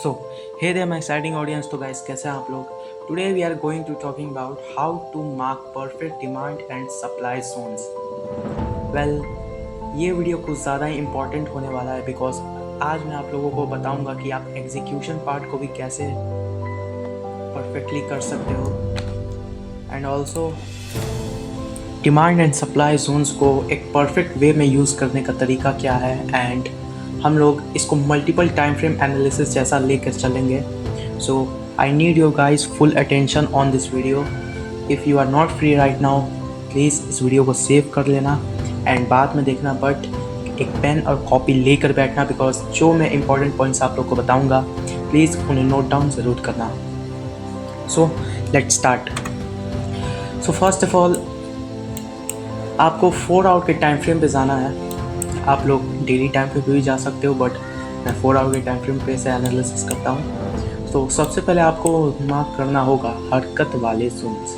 So, hey there, my exciting audience. तो guys, कैसे हैं आप लोग? Today we are going to talking about how to mark perfect demand and supply zones. Well, ये video कुछ ज़्यादा ही इम्पोर्टेंट होने वाला है बिकॉज आज मैं आप लोगों को बताऊंगा कि आप एग्जीक्यूशन पार्ट को भी कैसे परफेक्टली कर सकते हो and also demand and supply zones को एक परफेक्ट वे में यूज़ करने का तरीका क्या है एंड हम लोग इसको मल्टीपल टाइम फ्रेम एनालिसिस जैसा लेकर चलेंगे. So I need your guys full attention on this video. If you are not free right now please इस वीडियो को सेव कर लेना एंड बाद में देखना, बट एक पेन और कॉपी लेकर बैठना बिकॉज जो मैं इंपॉर्टेंट पॉइंट्स आप लोग को बताऊंगा प्लीज़ उन्हें नोट डाउन ज़रूर करना. So let's start. So first of all आपको 4 आवर के टाइम फ्रेम पे जाना है. आप लोग डेली टाइम पे भी जा सकते हो बट मैं 4 आवर के टाइम फ्रेम पे से एनालिसिस करता हूँ. तो सबसे पहले आपको मार्क करना होगा हरकत वाले zones.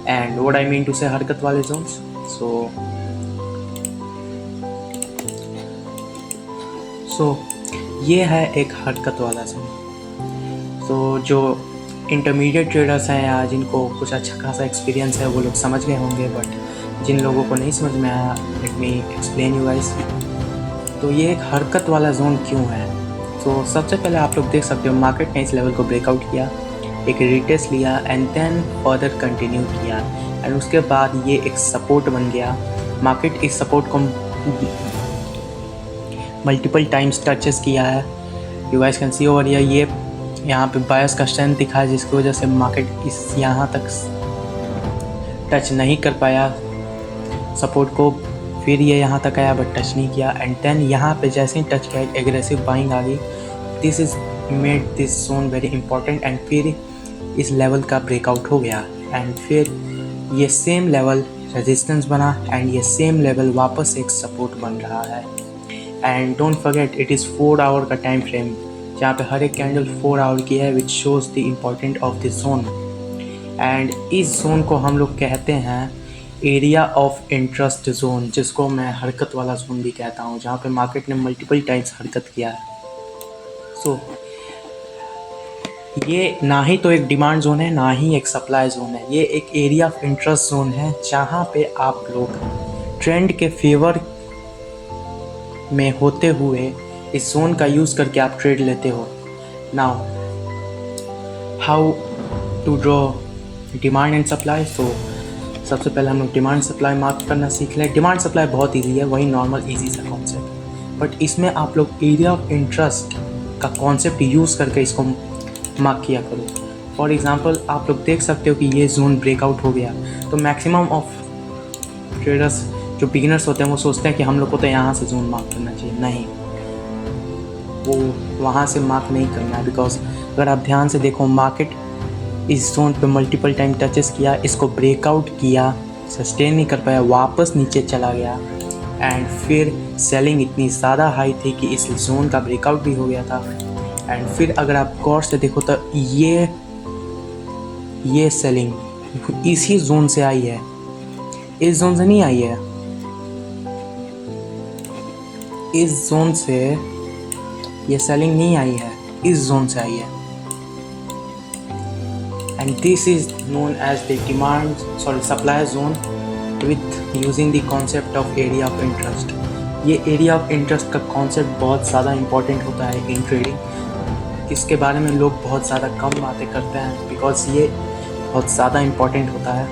And what I mean to say हरकत वाले जोन्स. सो ये है एक हरकत वाला जोन. तो जो इंटरमीडिएट ट्रेडर्स हैं या जिनको कुछ अच्छा खासा एक्सपीरियंस है वो लोग समझ गए होंगे, बट जिन लोगों को नहीं समझ में आया let me explain you guys. तो ये एक हरकत वाला जोन क्यों है. तो सबसे पहले आप लोग देख सकते हो मार्केट ने इस लेवल को ब्रेकआउट किया, एक रिटेस्ट लिया एंड देन फर्दर कंटिन्यू किया एंड उसके बाद ये एक सपोर्ट बन गया. मार्केट इस सपोर्ट को मल्टीपल टाइम्स टचेस किया है. You guys can see over here. ये यहाँ पे बायस का स्ट्रेंथ दिखा है जिसकी वजह से मार्केट इस यहाँ तक टच नहीं कर पाया सपोर्ट को. फिर ये यहाँ तक आया बट टच नहीं किया एंड देन यहाँ पे जैसे ही टच किया एग्रेसिव बाइंग आ गई. This is made this zone very important and फिर इस लेवल का ब्रेकआउट हो गया एंड फिर ये सेम लेवल रेजिस्टेंस बना एंड ये सेम लेवल वापस एक सपोर्ट बन रहा है. And don't forget it is 4 hour का टाइम फ्रेम जहाँ पे हर एक कैंडल 4 आवर की है which shows the important of this zone. And इस जोन को हम लोग कहते हैं एरिया ऑफ इंटरेस्ट जोन, जिसको मैं हरकत वाला जोन भी कहता हूँ, जहाँ पे मार्केट ने मल्टीपल टाइम्स हरकत किया है. सो ये ना ही तो एक डिमांड जोन है ना ही एक सप्लाई जोन है, ये एक एरिया ऑफ इंटरेस्ट जोन है जहाँ पे आप लोग ट्रेंड के फेवर में होते हुए इस जोन का यूज़ करके आप ट्रेड लेते हो. Now how to draw demand and supply. So सबसे पहले हम लोग डिमांड सप्लाई मार्क करना सीख लें. डिमांड सप्लाई बहुत इजी है, वही नॉर्मल इजी सा कॉन्सेप्ट, बट इसमें आप लोग एरिया ऑफ इंटरेस्ट का कॉन्सेप्ट यूज़ करके इसको मार्क किया करो. फॉर एग्जांपल आप लोग देख सकते हो कि ये जोन ब्रेकआउट हो गया तो मैक्सिमम ऑफ ट्रेडर्स जो बिगिनर्स होते हैं वो सोचते हैं कि हम लोग को तो यहाँ से जोन मार्क करना चाहिए. नहीं, वो वहाँ से मार्क नहीं करना है बिकॉज अगर आप ध्यान से देखो मार्केट इस जोन पे मल्टीपल टाइम टचेस किया, इसको ब्रेकआउट किया, सस्टेन नहीं कर पाया, वापस नीचे चला गया एंड फिर सेलिंग इतनी ज़्यादा हाई थी कि इस जोन का ब्रेकआउट भी हो गया था. एंड फिर अगर आप गौर से देखो तो ये सेलिंग इसी जोन से आई है, इस जोन से नहीं आई है. इस जोन से ये सेलिंग नहीं आई है, इस जोन से आई है. And this is known as the supply zone with using the concept of area of interest. ये area of interest का concept बहुत ज़्यादा important होता है in trading. इसके बारे में लोग बहुत ज़्यादा कम बातें करते हैं because ये बहुत ज़्यादा important होता है.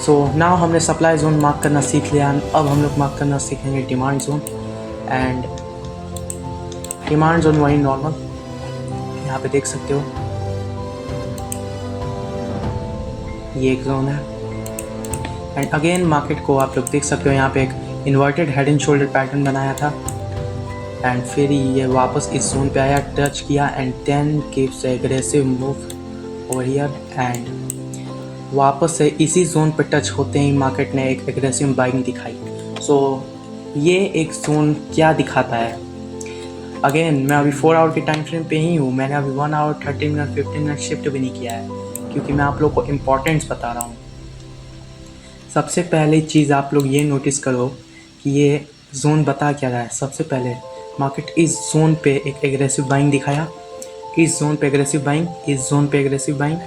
So now हमने supply zone मार्क करना सीख लिया, अब हम लोग मार्क करना सीखेंगे demand zone. And demand zone वही नॉर्मल यहाँ पे देख सकते हो, ये एक जोन है. एंड अगेन मार्केट को आप लोग देख सकते हो यहाँ पे एक inverted head and shoulder pattern बनाया था एंड फिर ये वापस इस जोन पे आया, टच किया and then gives aggressive move over here and वापस से इसी जोन पे टच होते ही मार्केट ने एक एग्रेसिव बाइंग दिखाई. सो ये एक जोन क्या दिखाता है. अगेन मैं अभी 4 आवर के टाइम फ्रेम पे ही हूँ, मैंने अभी 1 आवर 30 मिनट 15 मिनट शिफ्ट भी नहीं किया है क्योंकि मैं आप लोग को इम्पोर्टेंस बता रहा हूँ. सबसे पहले चीज़ आप लोग ये नोटिस करो कि ये जोन बता क्या रहा है. सबसे पहले मार्केट इस जोन पे एक एग्रेसिव बाइंग दिखाया, इस जोन पे एग्रेसिव बाइंग, इस जोन पे aggressive buying,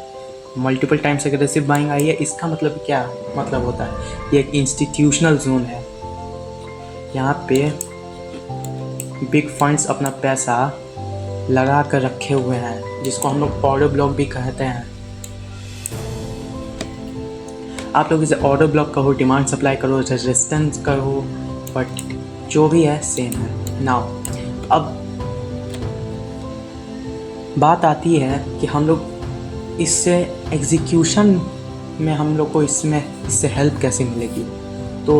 multiple times aggressive buying आई है। इसका मतलब क्या मतलब होता है, ये एक इंस्टीट्यूशनल जोन है। यहाँ पे बिग फंड्स अपना पैसा लगा कर रखे हुए हैं, जिसको हम लोग ऑर्डर ब्लॉक भी कहते हैं। आप लोग इसे ऑर्डर ब्लॉक कहो, डिमांड सप्लाई करो, रेजिस्टेंस कहो, बट जो भी है सेम है। नाउ अब बात आती है कि हम लोग इससे एग्जीक्यूशन में हम लोग को इससे हेल्प कैसे मिलेगी। तो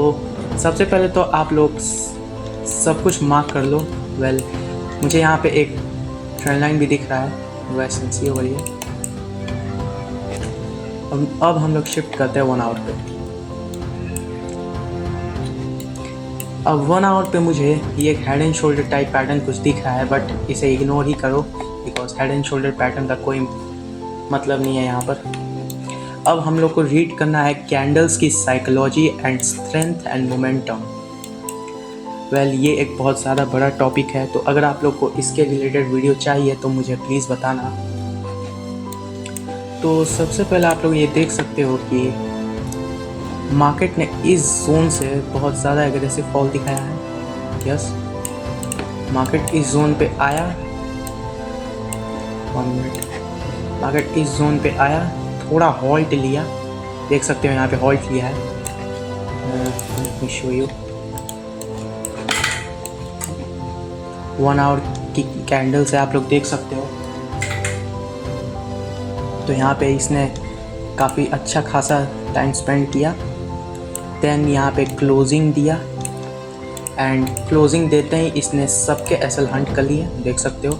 सबसे पहले तो आप लोग सब कुछ मार्क कर लो। वेल मुझे यहाँ पे एक ट्रेंड लाइन भी दिख रहा है, वो एसेंसी हो रही है। अब हम लोग शिफ्ट करते हैं 1 आवर पे। अब 1 आवर पे मुझे ये एक head and shoulder type pattern कुछ दिख रहा है, बट इसे इग्नोर ही करो because head and shoulder pattern का कोई मतलब नहीं है यहाँ पर। अब हम लोग को रीड करना है कैंडल्स की psychology and strength and momentum. Well ये एक बहुत ज़्यादा बड़ा टॉपिक है, तो अगर आप लोग को इसके रिलेटेड वीडियो चाहिए तो मुझे प्लीज़ बताना। तो सबसे पहले आप लोग ये देख सकते हो कि मार्केट ने इस जोन से बहुत ज़्यादा एग्रेसिव फॉल दिखाया है। यस, मार्केट इस जोन पे आया, 1 मिनट, मार्केट इस जोन पे आया, थोड़ा हॉल्ट लिया, देख सकते हो यहाँ पे हॉल्ट लिया है। let me show you 1 our की कैंडल से आप लोग देख सकते हो। तो यहाँ पे इसने काफ़ी अच्छा खासा टाइम स्पेंड किया, देन यहाँ पे क्लोजिंग दिया एंड क्लोजिंग देते ही इसने सबके एसएल हंट कर लिए, देख सकते हो।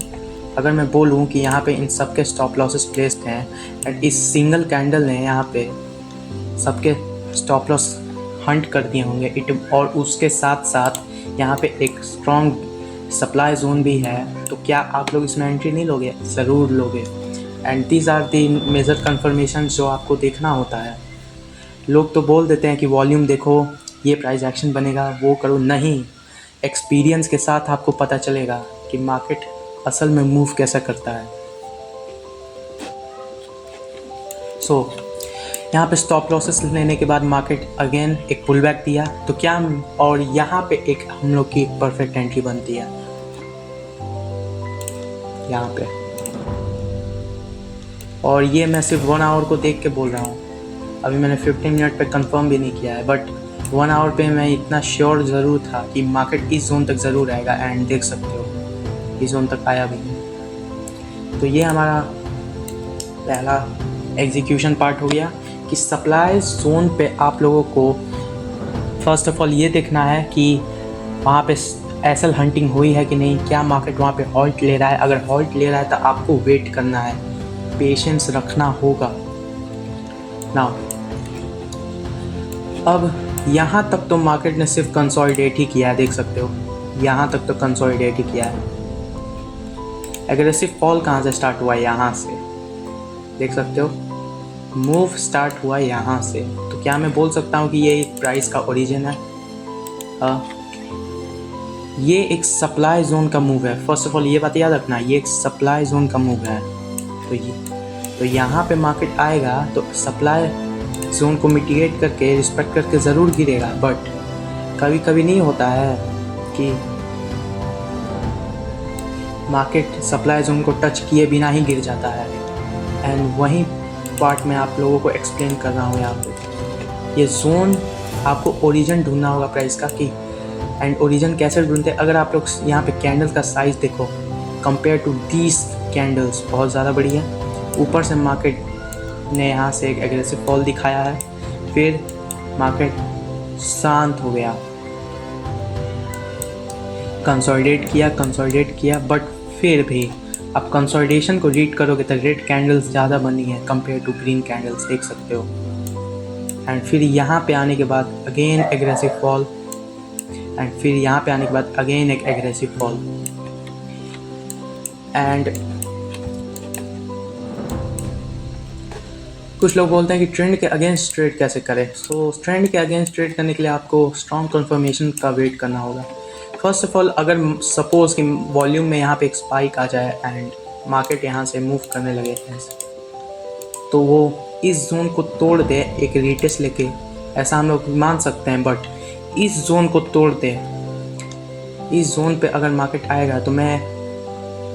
अगर मैं बोलूँ कि यहाँ पे इन सबके स्टॉप लॉसेस प्लेस्ड हैं एंड इस सिंगल कैंडल ने यहाँ पे सबके स्टॉप लॉस हंट कर दिए होंगे और उसके साथ साथ यहाँ पे एक स्ट्रॉन्ग सप्लाई जोन भी है, तो क्या आप लोग इसमें एंट्री नहीं लोगे? ज़रूर लोगे। And these are the major confirmation जो आपको देखना होता है। लोग तो बोल देते हैं कि वॉल्यूम देखो, ये प्राइस एक्शन बनेगा, वो करो, नहीं, एक्सपीरियंस के साथ आपको पता चलेगा कि मार्केट असल में मूव कैसा करता है। सो यहाँ पे स्टॉप लॉसेस लेने के बाद मार्केट अगेन एक पुल बैक दिया, तो क्या, और यहाँ पे एक हम लोग की परफेक्ट एंट्री बनती है यहाँ पे। और ये मैं सिर्फ 1 आवर को देख के बोल रहा हूँ, अभी मैंने 15 मिनट पे कंफर्म भी नहीं किया है, बट 1 आवर पे मैं इतना श्योर ज़रूर था कि मार्केट इस जोन तक ज़रूर आएगा। एंड देख सकते हो इस जोन तक आया भी नहीं। तो ये हमारा पहला एग्जीक्यूशन पार्ट हो गया कि सप्लाई जोन पे आप लोगों को फर्स्ट ऑफ ऑल ये देखना है कि वहाँ पे एसएल हंटिंग हुई है कि नहीं, क्या मार्केट वहाँ पे हॉल्ट ले रहा है। अगर हॉल्ट ले रहा है तो आपको वेट करना है, पेशेंस रखना होगा ना। अब यहाँ तक तो मार्केट ने सिर्फ कंसोलिडेट ही किया है, देख सकते हो, यहाँ तक तो कंसोलिडेट ही किया है। एग्रेसिव फॉल कहाँ से स्टार्ट हुआ है? यहाँ से, देख सकते हो, मूव स्टार्ट हुआ यहाँ से। तो क्या मैं बोल सकता हूँ कि ये प्राइस का ओरिजिन है? ये एक सप्लाई जोन का मूव है। फर्स्ट ऑफ ऑल ये बात याद रखना, ये एक सप्लाई जोन का मूव है। तो यहाँ पे मार्केट आएगा तो सप्लाई जोन को मिटिगेट करके, रिस्पेक्ट करके ज़रूर गिरेगा, बट कभी कभी नहीं होता है कि मार्केट सप्लाई जोन को टच किए बिना ही गिर जाता है। एंड वही पार्ट में आप लोगों को एक्सप्लेन कर रहा हूँ यहाँ पे। ये जोन आपको ओरिजिन ढूंढना होगा प्राइस का कि, एंड ओरिजिन कैसे ढूंढते हैं? अगर आप लोग यहाँ पे कैंडल का साइज़ देखो कंपेयर टू दीज कैंडल्स, बहुत ज़्यादा बड़ी है। ऊपर से मार्केट ने यहाँ से एक एग्रेसिव फॉल दिखाया है, फिर मार्केट शांत हो गया, कंसोलिडेट किया, बट फिर भी आप कंसोलिडेशन को रीड करोगे तो रेड कैंडल्स ज़्यादा बनी है कंपेयर टू ग्रीन कैंडल्स, देख सकते हो। एंड फिर यहाँ पे आने के बाद अगेन एग्रेसिव फॉल, एंड फिर यहाँ पे आने के बाद अगेन एक एग्रेसिव फॉल। एंड कुछ लोग बोलते हैं कि ट्रेंड के अगेंस्ट ट्रेड कैसे करें। सो ट्रेंड के अगेंस्ट ट्रेड करने के लिए आपको स्ट्रॉन्ग कंफर्मेशन का वेट करना होगा। फर्स्ट ऑफ ऑल अगर सपोज कि वॉल्यूम में यहाँ पे एक स्पाइक आ जाए एंड मार्केट यहाँ से मूव करने लगे ऐसे, तो वो इस जोन को तोड़ दे एक रीटेस्ट लेके, ऐसा हम लोग मान सकते हैं। बट इस जोन को तोड़ दे, इस जोन पे अगर मार्केट आएगा तो मैं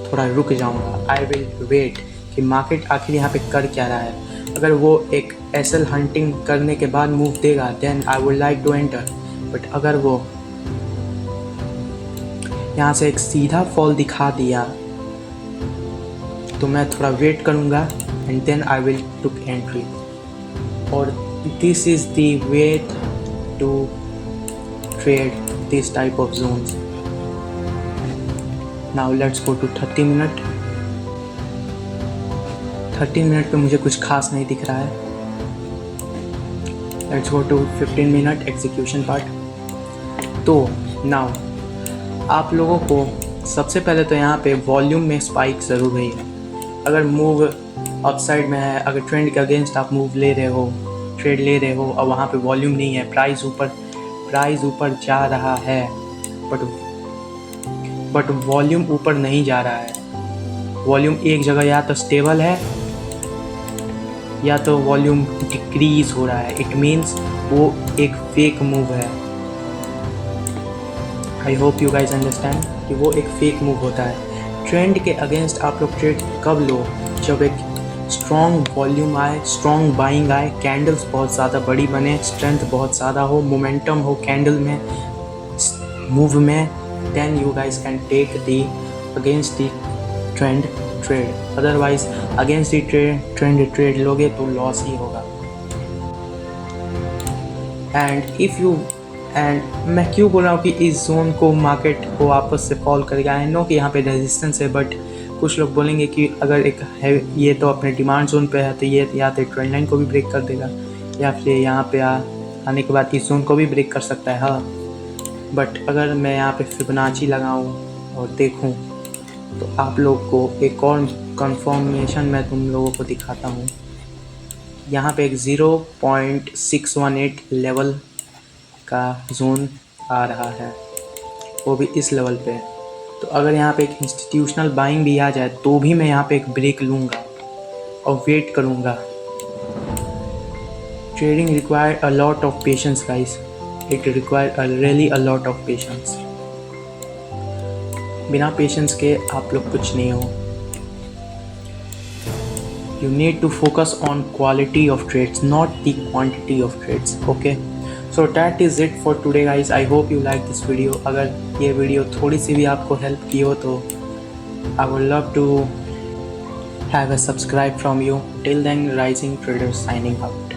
थोड़ा रुक जाऊंगा। आई विल वेट कि मार्केट आखिर यहाँ पे कर क्या रहा है। अगर वो एक एसएल हंटिंग करने के बाद मूव देगा then I would like to enter. But अगर वो यहाँ से एक सीधा फॉल दिखा दिया तो मैं थोड़ा वेट करूँगा and then I will took entry. और this is the way to trade this type of zones. Now let's go to 30 minute. 30 minute पे मुझे कुछ खास नहीं दिख रहा है। Let's go to 15 minute execution part. तो नाउ आप लोगों को सबसे पहले तो यहाँ पे वॉल्यूम में स्पाइक ज़रूर रही है। अगर मूव अपसाइड में है, अगर ट्रेंड के अगेंस्ट आप मूव ले रहे हो, ट्रेड ले रहे हो और वहाँ पे वॉल्यूम नहीं है, प्राइस ऊपर जा रहा है बट वॉल्यूम ऊपर नहीं जा रहा है। वॉल्यूम एक जगह या तो स्टेबल है या तो वॉल्यूम डिक्रीज हो रहा है। इट मीन्स वो एक फेक मूव है। I hope you guys understand कि वो एक फेक मूव होता है। ट्रेंड के अगेंस्ट आप लोग ट्रेड कब लो? जब एक स्ट्रॉन्ग वॉल्यूम आए, स्ट्रॉन्ग बाइंग आए, कैंडल्स बहुत ज़्यादा बड़ी बने, स्ट्रेंथ बहुत ज़्यादा हो, मोमेंटम हो कैंडल में, मूव में, then you guys can take the against the trend trade. Otherwise against the trend trade लोगे तो लॉस ही होगा। एंड मैं क्यों बोल रहा हूँ कि इस जोन को मार्केट को वापस से फॉल करेगा। आई नो कि यहाँ पे रेजिस्टेंस है, बट कुछ लोग बोलेंगे कि अगर एक है ये तो अपने डिमांड जोन पे है तो ये या तो ट्रेंड लाइन को भी ब्रेक कर देगा या फिर यहाँ पे आने के बाद इस जोन को भी ब्रेक कर सकता है। हाँ, बट अगर मैं यहाँ पे फिबोनाची लगाऊँ और देखूँ तो आप लोग को एक और कंफर्मेशन मैं तुम लोगों को दिखाता हूँ। यहाँ पे एक 0.618 लेवल का जोन आ रहा है, वो भी इस लेवल पे। तो अगर यहाँ पे एक इंस्टीट्यूशनल बाइंग भी आ जाए तो भी मैं यहाँ पे एक ब्रेक लूँगा और वेट करूँगा। Trading require a lot of patience guys, it require really a lot of patience. बिना पेशेंस के आप लोग कुछ नहीं हो। You need to focus on quality of trades, not the quantity of trades. Okay, so that is it for today guys. I hope you like this video. अगर ये video थोड़ी सी भी आपको हेल्प की हो तो I would love to have a subscribe from you. Till then, Rising Traders signing out.